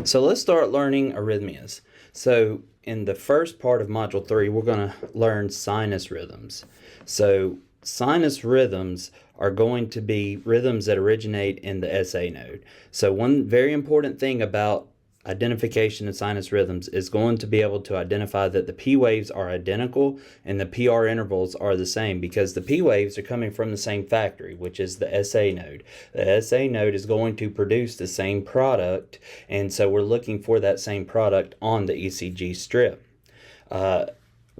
So let's start learning arrhythmias. So in the first part of Module 3, we're going to learn sinus rhythms. So sinus rhythms are going to be rhythms that originate in the SA node. So one very important thing about identification of sinus rhythms is going to be able to identify that the P waves are identical and the PR intervals are the same, because the P waves are coming from the same factory, which is the SA node. The SA node is going to produce the same product, and so we're looking for that same product on the ECG strip.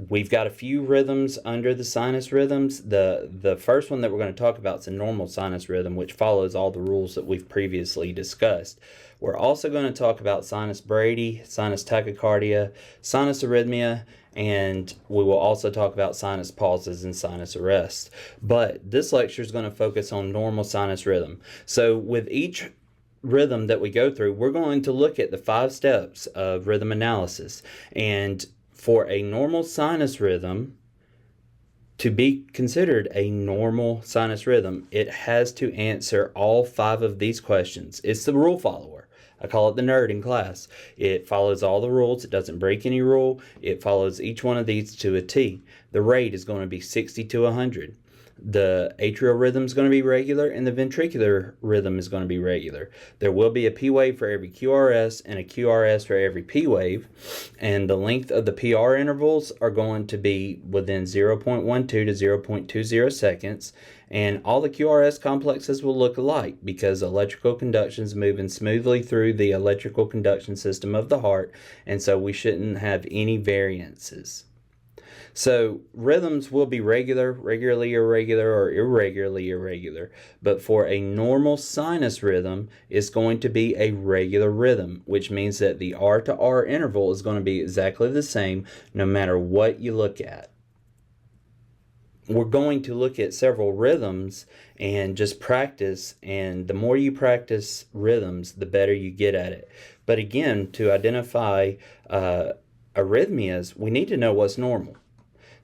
We've got a few rhythms under the sinus rhythms. The first one that we're going to talk about is a normal sinus rhythm, which follows all the rules that we've previously discussed. We're also going to talk about sinus brady, sinus tachycardia, sinus arrhythmia, and we will also talk about sinus pauses and sinus arrest. But this lecture is going to focus on normal sinus rhythm. So with each rhythm that we go through, we're going to look at the 5 steps of rhythm analysis. And for a normal sinus rhythm to be considered a normal sinus rhythm, it has to answer all 5 of these questions. It's the rule follower. I call it the nerd in class. It follows all the rules. It doesn't break any rule. It follows each one of these to a T. The rate is going to be 60 to 100. The atrial rhythm is going to be regular, and the ventricular rhythm is going to be regular. There will be a P wave for every QRS and a QRS for every P wave, and the length of the PR intervals are going to be within 0.12 to 0.20 seconds, and all the QRS complexes will look alike because electrical conduction is moving smoothly through the electrical conduction system of the heart, and so we shouldn't have any variances. So rhythms will be regularly irregular, or irregularly irregular. But for a normal sinus rhythm, it's going to be a regular rhythm, which means that the R to R interval is going to be exactly the same no matter what you look at. We're going to look at several rhythms and just practice, and the more you practice rhythms, the better you get at it. But again, to identify arrhythmias, we need to know what's normal.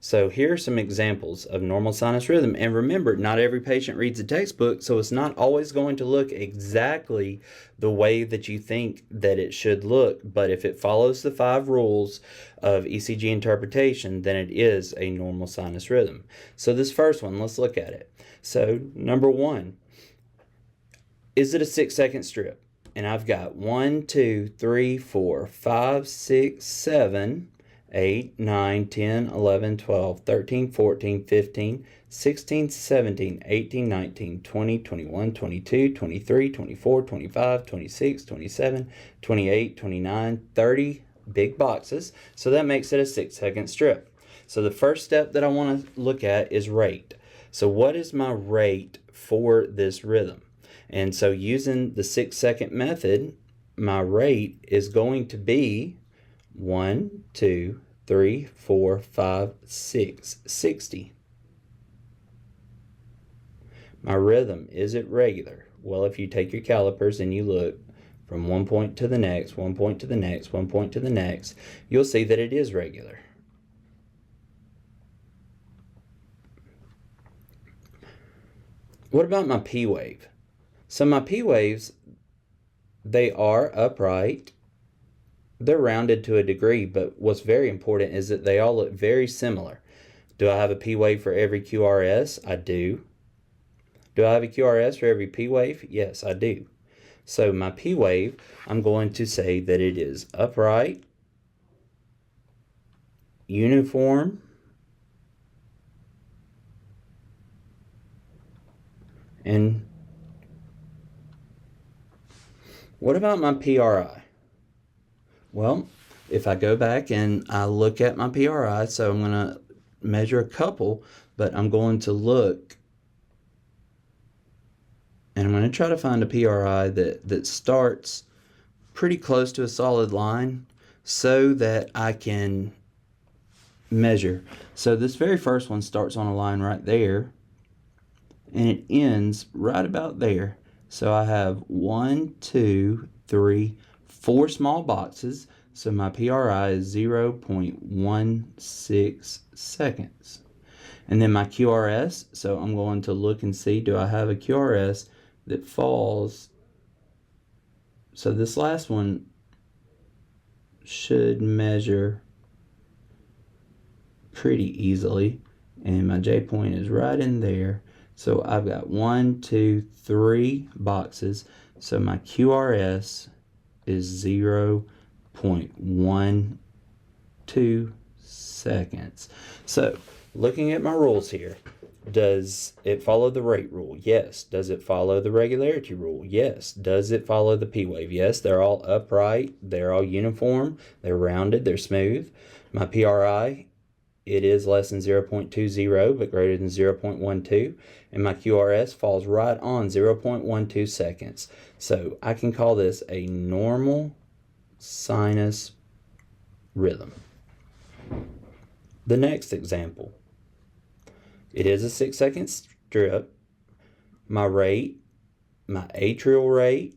So here are some examples of normal sinus rhythm. And remember, not every patient reads a textbook, so it's not always going to look exactly the way that you think that it should look. But if it follows the 5 rules of ECG interpretation, then it is a normal sinus rhythm. So this first one, let's look at it. So number 1, is it a 6-second strip? And I've got 1, 2, 3, 4, 5, 6, 7, 8, 9, 10, 11, 12, 13, 14, 15, 16, 17, 18, 19, 20, 21, 22, 23, 24, 25, 26, 27, 28, 29, 30 big boxes. So that makes it a 6-second strip. So the first step that I want to look at is rate. So what is my rate for this rhythm? And so using the 6-second method, my rate is going to be 1, 2, 3, 4, 5, 6, 60. My rhythm, is it regular? Well, if you take your calipers and you look from one point to the next, one point to the next, one point to the next, you'll see that it is regular. What about my P wave? So my P waves, they are upright. They're rounded to a degree, but what's very important is that they all look very similar. Do I have a P wave for every QRS? I do. Do I have a QRS for every P wave? Yes, I do. So my P wave, I'm going to say that it is upright, uniform, and what about my PRI? Well, if I go back and I look at my PRI, so I'm going to measure a couple, but I'm going to look and I'm going to try to find a PRI that starts pretty close to a solid line so that I can measure. So this very first one starts on a line right there and it ends right about there. So I have 1, 2, 3, 4 small boxes, so my PRI is 0.16 seconds. And then my QRS, so I'm going to look and see, do I have a QRS that falls? So this last one should measure pretty easily, and my J point is right in there. So I've got 1, 2, 3 boxes. So my QRS is 0.12 seconds. So looking at my rules here, does it follow the rate rule? Yes. Does it follow the regularity rule? Yes. Does it follow the P wave? Yes. They're all upright. They're all uniform. They're rounded. They're smooth. My PRI, it is less than 0.20 but greater than 0.12. And my QRS falls right on 0.12 seconds. So I can call this a normal sinus rhythm. The next example. It is a 6-second strip. My rate, my atrial rate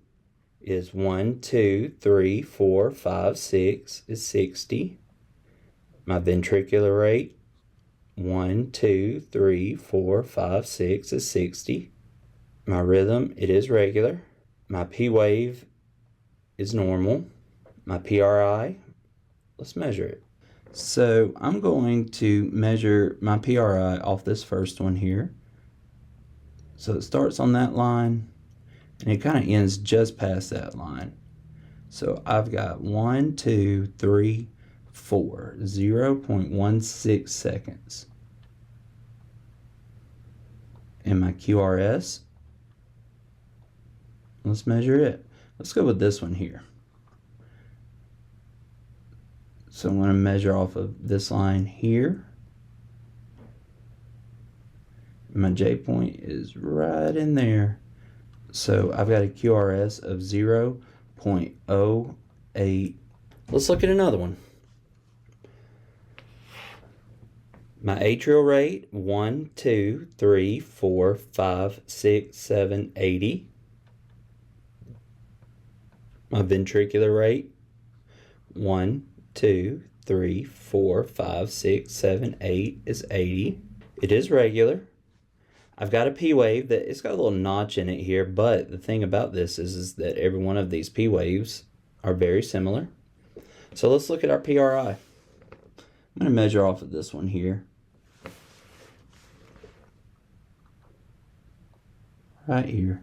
is 1, 2, 3, 4, 5, 6 is 60. My ventricular rate, 1, 2, 3, 4, 5, 6 is 60. My rhythm, it is regular. My P wave is normal. My PRI, let's measure it. So I'm going to measure my PRI off this first one here. So it starts on that line and it kind of ends just past that line. So I've got 1, 2, 3, 4, 0.16 seconds. And my QRS, let's measure it. Let's go with this one here. So I'm going to measure off of this line here. My J point is right in there. So I've got a QRS of 0.08. Let's look at another one. My atrial rate, 1, 2, 3, 4, 5, 6, 7, 80. My ventricular rate, 1, 2, 3, 4, 5, 6, 7, 8 is 80. It is regular. I've got a P wave that it's got a little notch in it here, but the thing about this is that every one of these P waves are very similar. So let's look at our PRI. I'm going to measure off of this one here. Right here.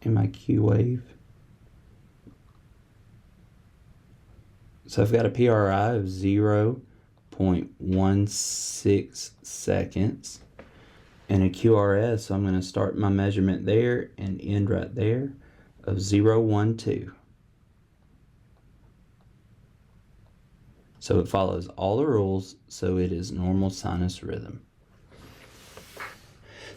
In my Q wave. So I've got a PRI of 0.16 seconds and a QRS, so I'm going to start my measurement there and end right there of 0.12. So it follows all the rules, so it is normal sinus rhythm.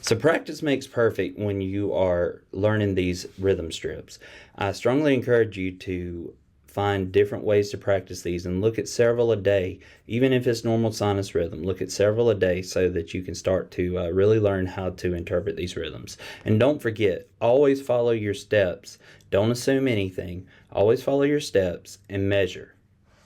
So practice makes perfect when you are learning these rhythm strips. I strongly encourage you to find different ways to practice these and look at several a day. Even if it's normal sinus rhythm, look at several a day so that you can start to really learn how to interpret these rhythms. And don't forget, always follow your steps. Don't assume anything. Always follow your steps and measure.